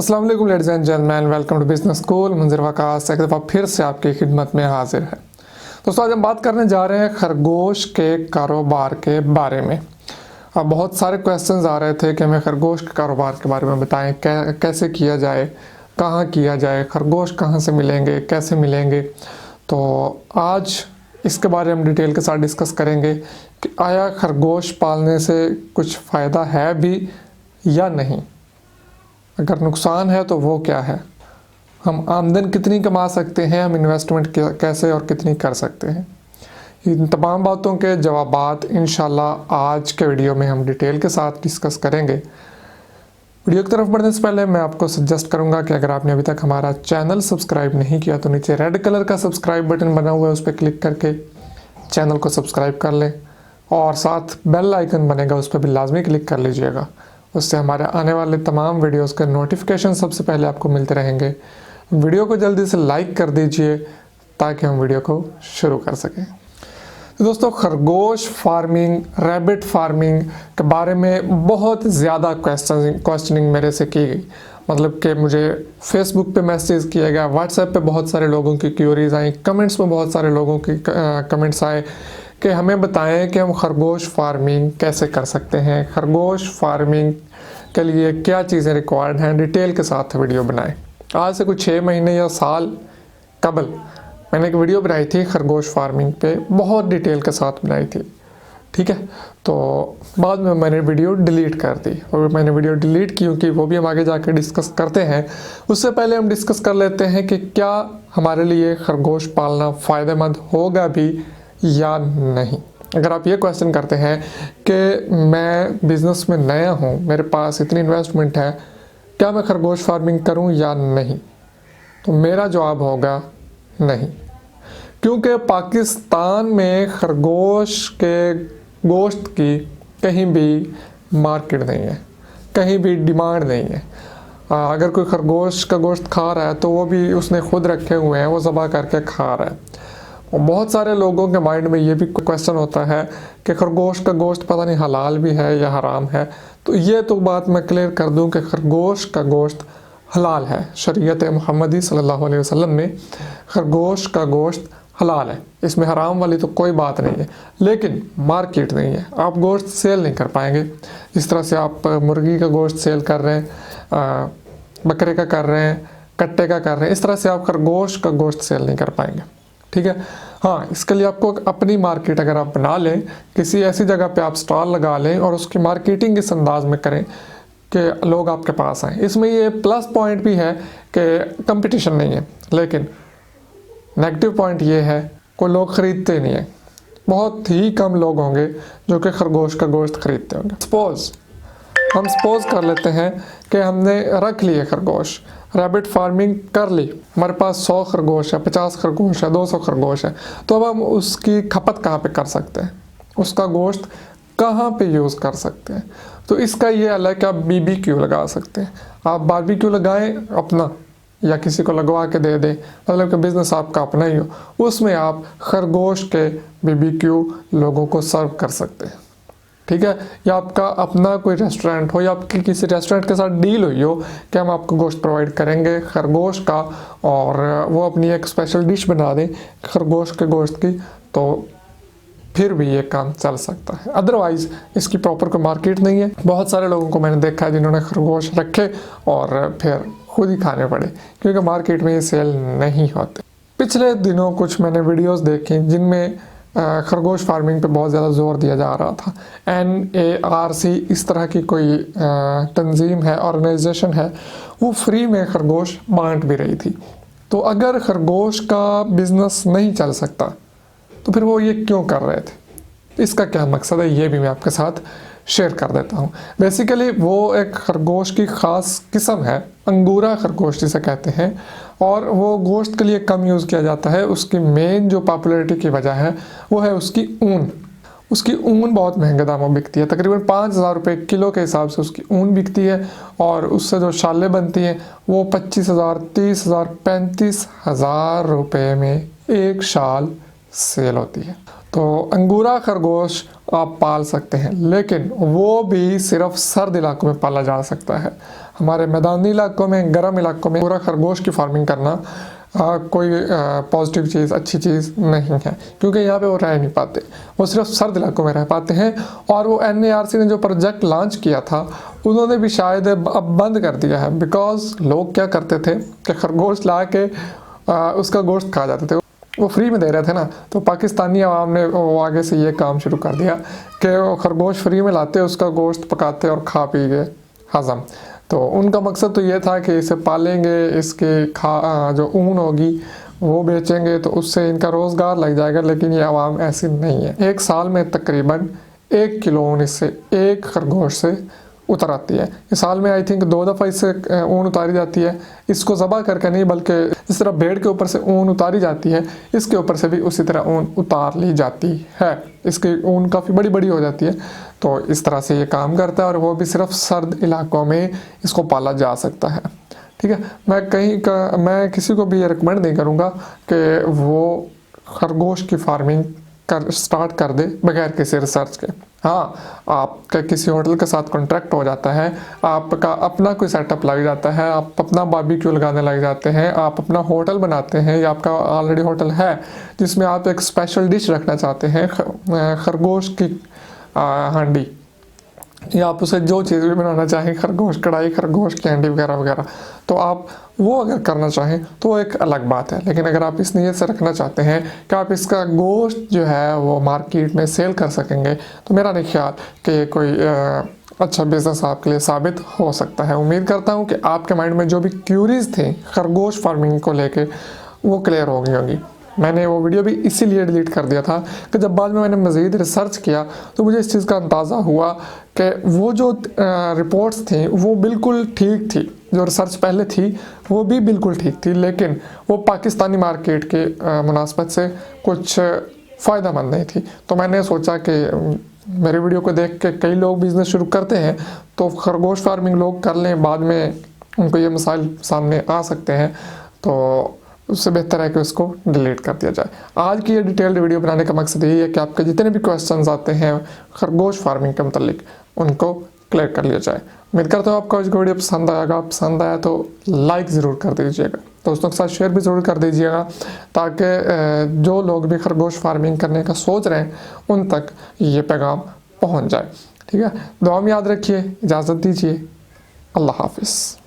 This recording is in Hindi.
अस्सलाम वालेकुम ladies and gentleman, welcome to business school. Manzar Waqas एक दफ़ा फिर से आपकी खिदमत में हाजिर है। दोस्तों, आज हम बात करने जा रहे हैं खरगोश के कारोबार के बारे में। अब बहुत सारे क्वेश्चंस आ रहे थे कि हमें खरगोश के कारोबार के बारे में बताएं, कैसे किया जाए, कहाँ किया जाए, खरगोश कहाँ से मिलेंगे, कैसे मिलेंगे। तो आज इसके बारे में डिटेल के साथ डिस्कस करेंगे कि आया खरगोश पालने से कुछ फ़ायदा है भी या नहीं, अगर नुकसान है तो वो क्या है, हम आमदन कितनी कमा सकते हैं, हम इन्वेस्टमेंट कैसे और कितनी कर सकते हैं। इन तमाम बातों के जवाबात इंशाल्लाह आज के वीडियो में हम डिटेल के साथ डिस्कस करेंगे। वीडियो की तरफ बढ़ने से पहले मैं आपको सजेस्ट करूंगा कि अगर आपने अभी तक हमारा चैनल सब्सक्राइब नहीं किया तो नीचे रेड कलर का सब्सक्राइब बटन बना हुआ है, उस पर क्लिक करके चैनल को सब्सक्राइब कर लें और साथ बेल आइकन बनेगा, उस पर भी लाजमी क्लिक कर लीजिएगा। उससे हमारे आने वाले तमाम वीडियोस के नोटिफिकेशन सबसे पहले आपको मिलते रहेंगे। वीडियो को जल्दी से लाइक कर दीजिए ताकि हम वीडियो को शुरू कर सकें। तो दोस्तों, खरगोश फार्मिंग, रैबिट फार्मिंग के बारे में बहुत ज़्यादा क्वेश्चनिंग मेरे से की गई। मतलब कि मुझे फेसबुक पे मैसेज किया गया, व्हाट्सएप पे बहुत सारे लोगों की क्यूरीज आई, कमेंट्स में बहुत सारे लोगों की कमेंट्स आए कि हमें बताएं कि हम खरगोश फार्मिंग कैसे कर सकते हैं, खरगोश फार्मिंग के लिए क्या चीज़ें रिक्वायर्ड हैं, डिटेल के साथ वीडियो बनाएं। आज से कुछ 6 महीने या साल कबल मैंने एक वीडियो बनाई थी खरगोश फार्मिंग पे, बहुत डिटेल के साथ बनाई थी, ठीक है। तो बाद में मैंने वीडियो डिलीट कर दी, और मैंने वीडियो डिलीट की क्योंकि वो भी हम आगे जाकर डिस्कस करते हैं। उससे पहले हम डिस्कस कर लेते हैं कि क्या हमारे लिए खरगोश पालना फ़ायदेमंद होगा भी या नहीं। अगर आप ये क्वेश्चन करते हैं कि मैं बिज़नेस में नया हूँ, मेरे पास इतनी इन्वेस्टमेंट है, क्या मैं खरगोश फार्मिंग करूँ या नहीं, तो मेरा जवाब होगा नहीं। क्योंकि पाकिस्तान में खरगोश के गोश्त की कहीं भी मार्केट नहीं है, कहीं भी डिमांड नहीं है। अगर कोई खरगोश का गोश्त खा रहा है तो वो भी उसने खुद रखे हुए हैं, वो ज़बह करके खा रहा है। और बहुत सारे लोगों के माइंड में ये भी क्वेश्चन होता है कि खरगोश का गोश्त पता नहीं हलाल भी है या हराम है। तो ये तो बात मैं क्लियर कर दूं कि खरगोश का गोश्त हलाल है। शरीयत मुहम्मदी सल्लल्लाहु अलैहि वसल्लम में खरगोश का गोश्त हलाल है, इसमें हराम वाली तो कोई बात नहीं है। लेकिन मार्केट नहीं है, आप गोश्त सेल नहीं कर पाएंगे। जिस तरह से आप मुर्गी का गोश्त सेल कर रहे हैं, बकरे का कर रहे हैं, कट्टे का कर रहे हैं, इस तरह से आप खरगोश का गोश्त सेल नहीं कर पाएंगे, ठीक है। हाँ, इसके लिए आपको अपनी मार्केट अगर आप बना लें, किसी ऐसी जगह पे आप स्टॉल लगा लें और उसकी मार्केटिंग इस अंदाज में करें कि लोग आपके पास आएँ। इसमें ये प्लस पॉइंट भी है कि कंपटीशन नहीं है, लेकिन नेगेटिव पॉइंट ये है कोई लोग ख़रीदते नहीं हैं। बहुत ही कम लोग होंगे जो कि खरगोश का गोश्त ख़रीदते होंगे। हम सपोज कर लेते हैं कि हमने रख लिए खरगोश, रैबिट फार्मिंग कर ली, हमारे पास 100 खरगोश है, 50 खरगोश है, 200 खरगोश है। तो अब हम उसकी खपत कहाँ पे कर सकते हैं, उसका गोश्त कहाँ पे यूज़ कर सकते हैं। तो इसका ये हल है कि आप BBQ लगा सकते हैं। आप बारबेक्यू लगाएं अपना, या किसी को लगवा के दे दें, मतलब कि बिज़नेस आपका अपना ही हो, उसमें आप खरगोश के BBQ लोगों को सर्व कर सकते हैं, ठीक है। या आपका अपना कोई रेस्टोरेंट हो, या आपकी किसी रेस्टोरेंट के साथ डील हुई हो कि हम आपको गोश्त प्रोवाइड करेंगे खरगोश का, और वो अपनी एक स्पेशल डिश बना दें खरगोश के गोश्त की, तो फिर भी ये काम चल सकता है। अदरवाइज़ इसकी प्रॉपर कोई मार्केट नहीं है। बहुत सारे लोगों को मैंने देखा है जिन्होंने खरगोश रखे और फिर खुद ही खाने पड़े, क्योंकि मार्केट में ये सेल नहीं होते। पिछले दिनों कुछ मैंने वीडियोस देखी जिनमें खरगोश फार्मिंग पे बहुत ज़्यादा जोर दिया जा रहा था। NARC इस तरह की कोई तंजीम है, ऑर्गेनाइजेशन है, वो फ्री में खरगोश बांट भी रही थी। तो अगर खरगोश का बिज़नेस नहीं चल सकता तो फिर वो ये क्यों कर रहे थे, इसका क्या मकसद है, ये भी मैं आपके साथ शेयर कर देता हूँ। बेसिकली वो एक खरगोश की ख़ास किस्म है, अंगूरा खरगोश जिसे कहते हैं, और वो गोश्त के लिए कम यूज़ किया जाता है। उसकी मेन जो पॉपुलैरिटी की वजह है वो है उसकी ऊन। उसकी ऊन बहुत महंगे दामों में बिकती है, तकरीबन 5,000 रुपये किलो के हिसाब से उसकी ऊन बिकती है, और उससे जो शालें बनती हैं वो 25,000, 30,000, 35,000 रुपये में एक शाल सेल होती है। तो अंगूरा खरगोश आप पाल सकते हैं, लेकिन वो भी सिर्फ सर्द इलाकों में पाला जा सकता है। हमारे मैदानी इलाकों में, गर्म इलाकों में पूरा खरगोश की फार्मिंग करना कोई पॉजिटिव चीज़, अच्छी चीज़ नहीं है, क्योंकि यहाँ पे वो रह नहीं पाते, वो सिर्फ सर्द इलाकों में रह पाते हैं। और वो NARC ने जो प्रोजेक्ट लॉन्च किया था उन्होंने भी शायद अब बंद कर दिया है, बिकॉज लोग क्या करते थे कि खरगोश ला के उसका गोश्त खा जाते थे, वो फ्री में दे रहे थे ना। तो पाकिस्तानी आवाम ने वो आगे से ये काम शुरू कर दिया कि वो खरगोश फ्री में लाते, उसका गोश्त पकाते और खा पी के हज़म। तो उनका मकसद तो ये था कि इसे पालेंगे, इसके जो ऊन होगी वो बेचेंगे तो उससे इनका रोज़गार लग जाएगा। लेकिन ये आवाम ऐसी नहीं है। एक साल में तकरीबन 1 किलो ऊन इससे, एक खरगोश से उतर आती है। इस साल में आई थिंक 2 दफ़ा इससे ऊन उतारी जाती है। इसको ज़बह करके नहीं, बल्कि जिस तरह भेड़ के ऊपर से ऊन उतारी जाती है, इसके ऊपर से भी उसी तरह ऊन उतार ली जाती है। इसकी ऊन काफ़ी बड़ी बड़ी हो जाती है। तो इस तरह से ये काम करता है, और वो भी सिर्फ सर्द इलाकों में इसको पाला जा सकता है। ठीक है, मैं किसी को भी ये रिकमेंड नहीं करूँगा कि वो खरगोश की फार्मिंग स्टार्ट कर दे बगैर किसी रिसर्च के। हाँ, आपका किसी होटल के साथ कॉन्ट्रैक्ट हो जाता है, आपका अपना कोई सेटअप लग जाता है, आप अपना बारबेक्यू लगाने लग जाते हैं, आप अपना होटल बनाते हैं, या आपका ऑलरेडी होटल है जिसमें आप एक स्पेशल डिश रखना चाहते हैं, खरगोश की हांडी, या आप उसे जो चीज़ भी बनाना चाहें, खरगोश कढ़ाई, खरगोश की हांडी वगैरह वगैरह, तो आप वो अगर करना चाहें तो वो एक अलग बात है। लेकिन अगर आप इस नीयत से रखना चाहते हैं कि आप इसका गोश्त जो है वो मार्केट में सेल कर सकेंगे, तो मेरा नहीं ख्याल कि ये कोई अच्छा बिज़नेस आपके लिए साबित हो सकता है। उम्मीद करता हूँ कि आपके माइंड में जो भी क्यूरीज थे खरगोश फार्मिंग को लेके वो क्लियर हो गई होंगी। मैंने वो वीडियो भी इसीलिए डिलीट कर दिया था कि जब बाद में मैंने मज़ीद रिसर्च किया तो मुझे इस चीज़ का अंदाज़ा हुआ कि वो जो रिपोर्ट्स थी वो बिल्कुल ठीक थी, जो रिसर्च पहले थी वो भी बिल्कुल ठीक थी, लेकिन वो पाकिस्तानी मार्केट के मुनासबत से कुछ फ़ायदेमंद नहीं थी। तो मैंने सोचा कि मेरे वीडियो को देख के कई लोग बिज़नेस शुरू करते हैं, तो खरगोश फार्मिंग लोग कर लें, बाद में उनको ये मसाइल सामने आ सकते हैं, तो उससे बेहतर है कि उसको डिलीट कर दिया जाए। आज की ये डिटेल्ड वीडियो बनाने का मकसद यही है कि आपके जितने भी क्वेश्चंस आते हैं खरगोश फार्मिंग के मतलब उनको क्लियर कर लिया जाए। उम्मीद करता हूँ आपको आज का वीडियो पसंद आएगा। पसंद आया तो लाइक ज़रूर कर दीजिएगा, दोस्तों के साथ शेयर भी ज़रूर कर दीजिएगा, ताकि जो लोग भी खरगोश फार्मिंग करने का सोच रहे हैं उन तक ये पैगाम पहुँच जाए। ठीक है, दुआ में याद रखिए, इजाज़त दीजिए, अल्लाह हाफिज़।